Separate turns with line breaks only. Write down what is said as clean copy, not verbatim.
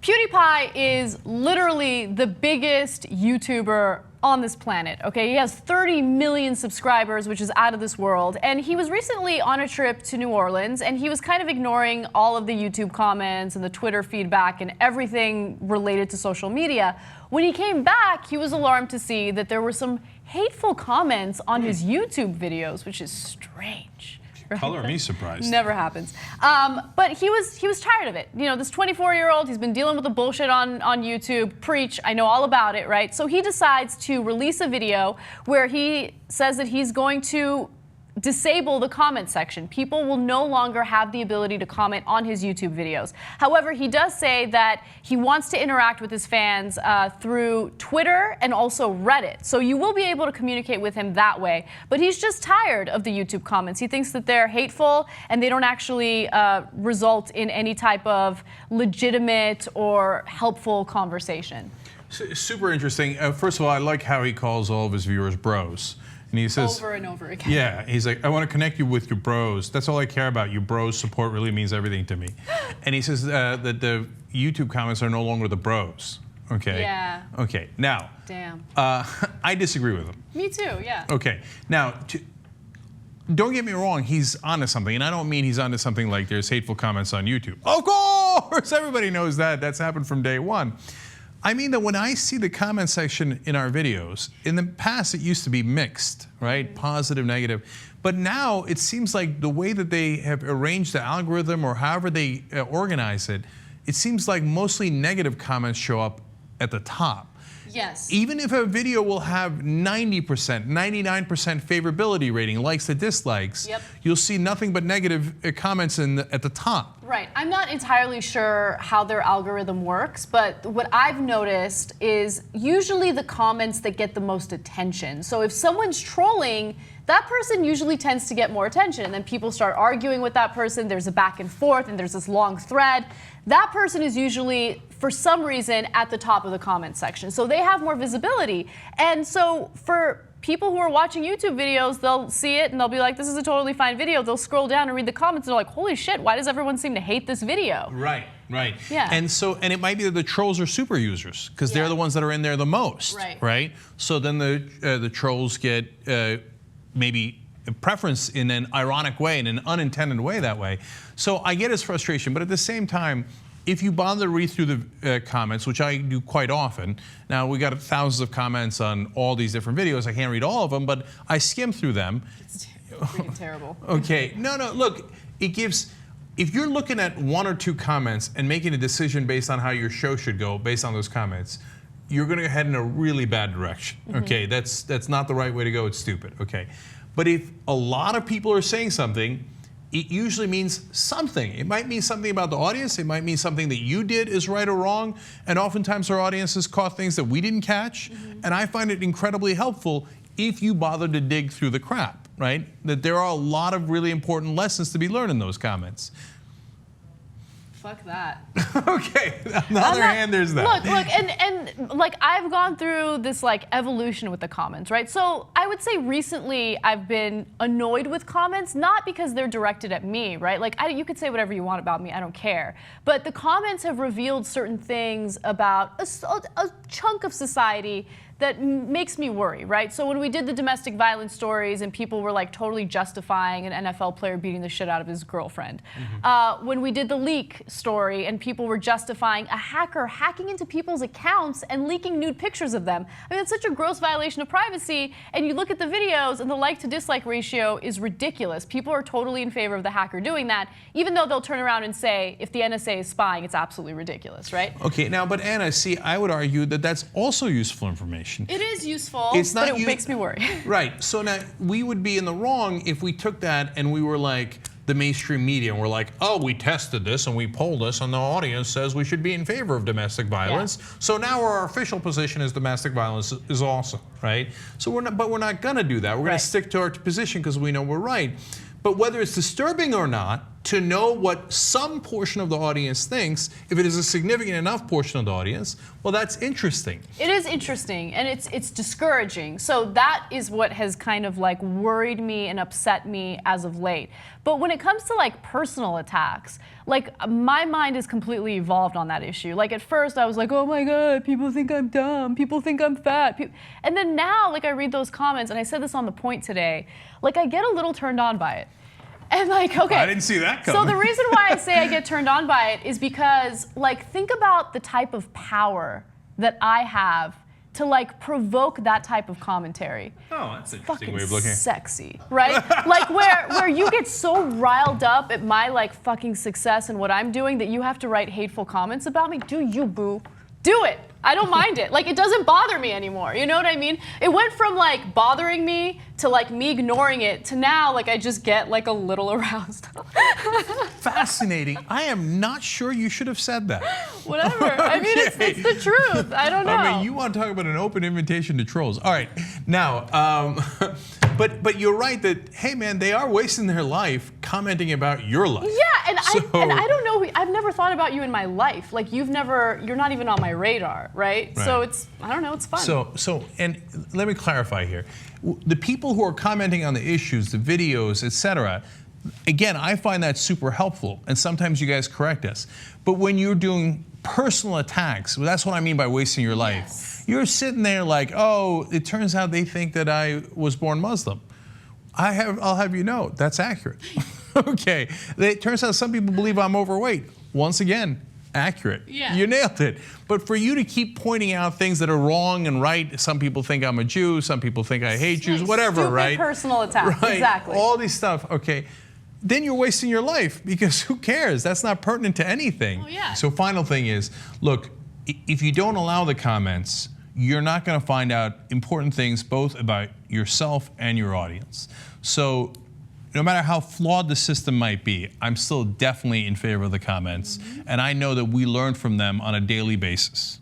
PewDiePie is literally the biggest YouTuber on this planet, okay? He has 30 million subscribers, which is out of this world. And he was recently on a trip to New Orleans, and he was kind of ignoring all of the YouTube comments and the Twitter feedback and everything related to social media. When he came back, he was alarmed to see that there were some hateful comments on his YouTube videos, which is strange. Right?
Color me surprised.
Never happens. But he was tired of it. You know, this 24-year-old, he's been dealing with the bullshit on YouTube. Preach, I know all about it, right? So he decides to release a video where he says that he's going to disable the comment section. People will no longer have the ability to comment on his YouTube videos. However, he does say that he wants to interact with his fans through Twitter and also Reddit. So you will be able to communicate with him that way. But he's just tired of the YouTube comments. He thinks that they're hateful and they don't actually result in any type of legitimate or helpful conversation.
Super interesting. First of all, I like how he calls all of his viewers bros. And he says,
over and over again.
Yeah, he's like, I want to connect you with your bros. That's all I care about. Your bros support really means everything to me. And he says that the YouTube comments are no longer the bros. Okay.
Yeah.
Okay. Now.
Damn.
I disagree with him.
Me too. Yeah.
Okay. Now, don't get me wrong. He's onto something, and I don't mean he's onto something like there's hateful comments on YouTube. Of course, everybody knows that. That's happened from day one. I mean that when I see the comment section in our videos, in the past it used to be mixed, right? Positive, negative. But now it seems like the way that they have arranged the algorithm or however they organize it, it seems like mostly negative comments show up at the top.
Yes.
Even if a video will have 90%, 99% favorability rating, likes to dislikes, you'll see nothing but negative comments at the top.
Right. I'm not entirely sure how their algorithm works, but what I've noticed is usually the comments that get the most attention. So if someone's trolling, that person usually tends to get more attention, and then people start arguing with that person. There's a back and forth, and there's this long thread. That person is usually, for some reason, at the top of the comment section. So they have more visibility. And so for people who are watching YouTube videos, they'll see it and they'll be like, this is a totally fine video. They'll scroll down and read the comments and they're like, holy shit, why does everyone seem to hate this video?
Right, right.
Yeah.
And it might be that the trolls are super users because they're the ones that are in there the most, right? So then the trolls get maybe a preference in an ironic way, in an unintended way that way. So I get his frustration, but at the same time, if you bother to read through the comments, which I do quite often, now we got thousands of comments on all these different videos. I can't read all of them, but I skim through them.
It's freaking terrible.
Okay, no, look, it gives, if you're looking at one or two comments and making a decision based on how your show should go, based on those comments, you're going to head in a really bad direction. Okay, that's not the right way to go. It's stupid. Okay, but if a lot of people are saying something, it usually means something. It might mean something about the audience. It might mean something that you did is right or wrong. And oftentimes our audiences caught things that we didn't catch. And I find it incredibly helpful if you bother to dig through the crap, right? That there are a lot of really important lessons to be learned in those comments.
Fuck that.
Okay, on the other hand, there's that.
Look, and like I've gone through this like evolution with the comments, right? So I would say recently I've been annoyed with comments, not because they're directed at me, right? Like you could say whatever you want about me, I don't care. But the comments have revealed certain things about a chunk of society that makes me worry, right? So when we did the domestic violence stories and people were like totally justifying an NFL player beating the shit out of his girlfriend. When we did the leak story and people were justifying a hacker hacking into people's accounts and leaking nude pictures of them. I mean, it's such a gross violation of privacy, and you look at the videos and the like to dislike ratio is ridiculous. People are totally in favor of the hacker doing that, even though they'll turn around and say, if the NSA is spying, it's absolutely ridiculous, right?
Okay, now, but Anna, see, I would argue that that's also useful information.
It is useful,
it's not
but it makes me worry.
Right. So now we would be in the wrong if we took that and we were like the mainstream media and we're like, oh, we tested this and we polled this and the audience says we should be in favor of domestic violence. So now our official position is domestic violence is awesome, right? So we're not going to do that. We're going to stick to our position because we know we're right. But whether it's disturbing or not to know what some portion of the audience thinks, if it is a significant enough portion of the audience, well, that's interesting.
It is interesting, and it's discouraging. So that is what has kind of like worried me and upset me as of late. But when it comes to like personal attacks, like my mind is completely evolved on that issue. Like at first I was like, oh my God, people think I'm dumb, people think I'm fat. And then now, like I read those comments, and I said this on The Point today, like I get a little turned on by it. And like, okay.
I didn't see that coming.
So the reason why I say I get turned on by it is because, like, think about the type of power that I have to like provoke that type of commentary.
Oh, that's an interesting
Fucking
way of looking.
Sexy, right? Like where you get so riled up at my like fucking success and what I'm doing that you have to write hateful comments about me. Do you, boo? Do it. I don't mind it. Like, it doesn't bother me anymore. You know what I mean? It went from like bothering me to like me ignoring it to now like I just get like a little aroused.
Fascinating. I am not sure you should have said that.
Whatever. I mean, it's the truth. I don't know.
I mean, you want to talk about an open invitation to trolls. All right. Now, but you're right that, hey, man, they are wasting their life commenting about your life.
Yeah, and I don't know. I've never thought about you in my life. Like, you're not even on my radar, right? So I don't know, it's fun.
So, and let me clarify here. The people who are commenting on the issues, the videos, etc., again, I find that super helpful, and sometimes you guys correct us. But when you're doing personal attacks, well, that's what I mean by wasting your life.
Yes.
You're sitting there like, oh, it turns out they think that I was born Muslim. I'll have you know, that's accurate. Okay, it turns out some people believe I'm overweight. Once again, accurate.
Yeah.
You nailed it. But for you to keep pointing out things that are wrong and right, some people think I'm a Jew, some people think I hate Jews, whatever,
Stupid
right?
Personal attack,
right.
Exactly.
All these stuff, okay. Then you're wasting your life because who cares? That's not pertinent to anything.
Oh, yeah.
So final thing is, look, if you don't allow the comments, you're not going to find out important things both about yourself and your audience. So no matter how flawed the system might be, I'm still definitely in favor of the comments. And I know that we learn from them on a daily basis.